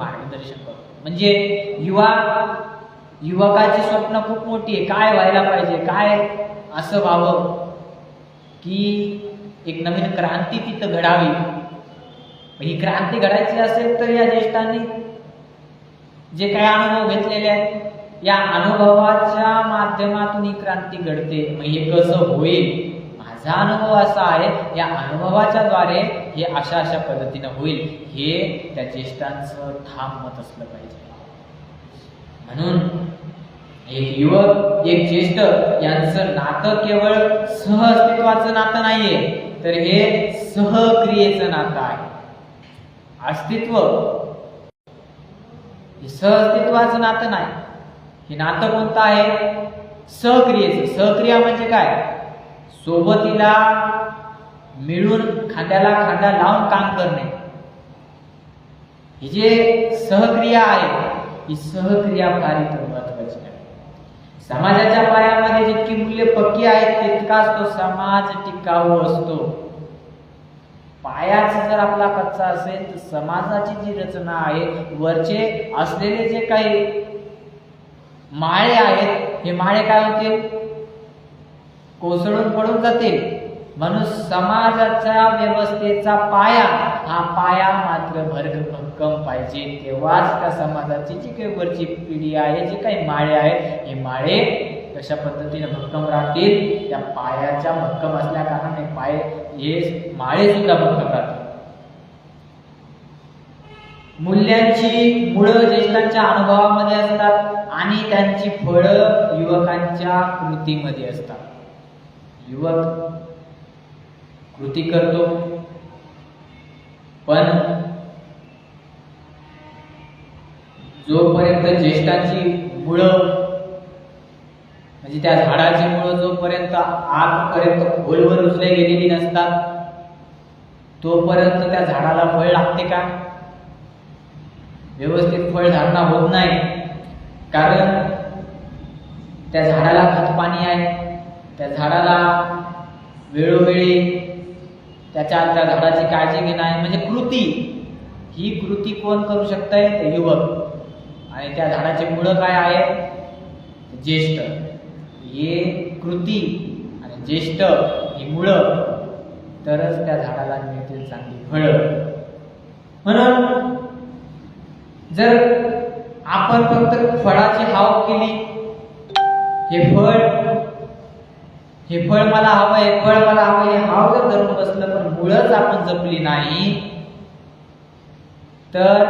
मार्गदर्शन करतो। म्हणजे युवकाची स्वप्न खूप मोठी आहे, काय व्हायला पाहिजे, काय असं व्हावं की एक नवीन क्रांती तिथं घडावी। ही क्रांती घडायची असेल तर या ज्येष्ठांनी जे काही अनुभव घेतलेले आहेत, या अनुभवाच्या माध्यमातून ही क्रांती घडते। मग हे कसं होईल? माझा अनुभव असा आहे, या अनुभवाच्या द्वारे हे अशा अशा पद्धतीने होईल, हे त्या ज्येष्ठांचं ठाम मत असलं पाहिजे। म्हणून एक युवक एक ज्येष्ठ यांचं नातं केवळ सहअस्तित्वाचं नातं नाहीये, तर हे सहक्रियेचं नातं आहे। अस्तित्व हे सहअस्तित्वाचं नातं नाही, हे नातं कोणतं आहे? सहक्रियेचं। सहक्रिया म्हणजे काय? सोबतीला मिळून खांद्याला खांदा लावून काम करणे। ही जे सहक्रिया आहे, ही सहक्रिया फार इतर महत्वाची आहे। समाजाच्या पायामध्ये जितकी मूल्य पक्की आहेत, तितकाच तो समाज टिकाऊ असतो। पायाच जर आपला कच्चा असेल तर समाजाची जी रचना आहे, वरचे असलेले जे काही माळे आहेत, हे माळे काय होतील? कोसळून पडून जातील। म्हणून समाजाच्या व्यवस्थेचा पाया, हा पाया मात्र भक्कम पाहिजे, तेव्हाच त्या समाजाची जी काही वरची पिढी आहे, जे काही माळे आहेत, हे माळे कशा पद्धतीने भक्कम राहतील? त्या पायाच्या भक्कम असल्या कारणाने हे माळे सुद्धा भक्कम राहतील। मूल्यांची मुळं ज्येष्ठांच्या अनुभवामध्ये असतात आणि त्यांची फळं युवकांच्या कृतीमध्ये असतात। युवक कृती करतो, पण जोपर्यंत ज्येष्ठांची मुळं म्हणजे त्या झाडाची मुळं जोपर्यंत आतपर्यंत खोलवर रुजले गेलेली नसतात, तोपर्यंत त्या झाडाला फळ लागते का? व्यवस्थित फळधारणा होत नाही, कारण त्या झाडाला खत पाणी आहे, त्या झाडाला वेळोवेळी त्या झाडाची काळजी घेणं आहे। म्हणजे कृती, ही कृती कोण करू शकतंय? ते युवक। आणि त्या झाडाची मुळं काय आहे? ज्येष्ठ। हे कृती आणि ज्येष्ठ ही मुळं, तरच त्या झाडाला मिळतील चांगली फळं। म्हणून जर आपण फक्त फळाची हाव केली, हे फळ मला हवं, हे फळ मला हवं, हे हाव जर धरून बसलं, पण मुळंच आपण जपली नाही, तर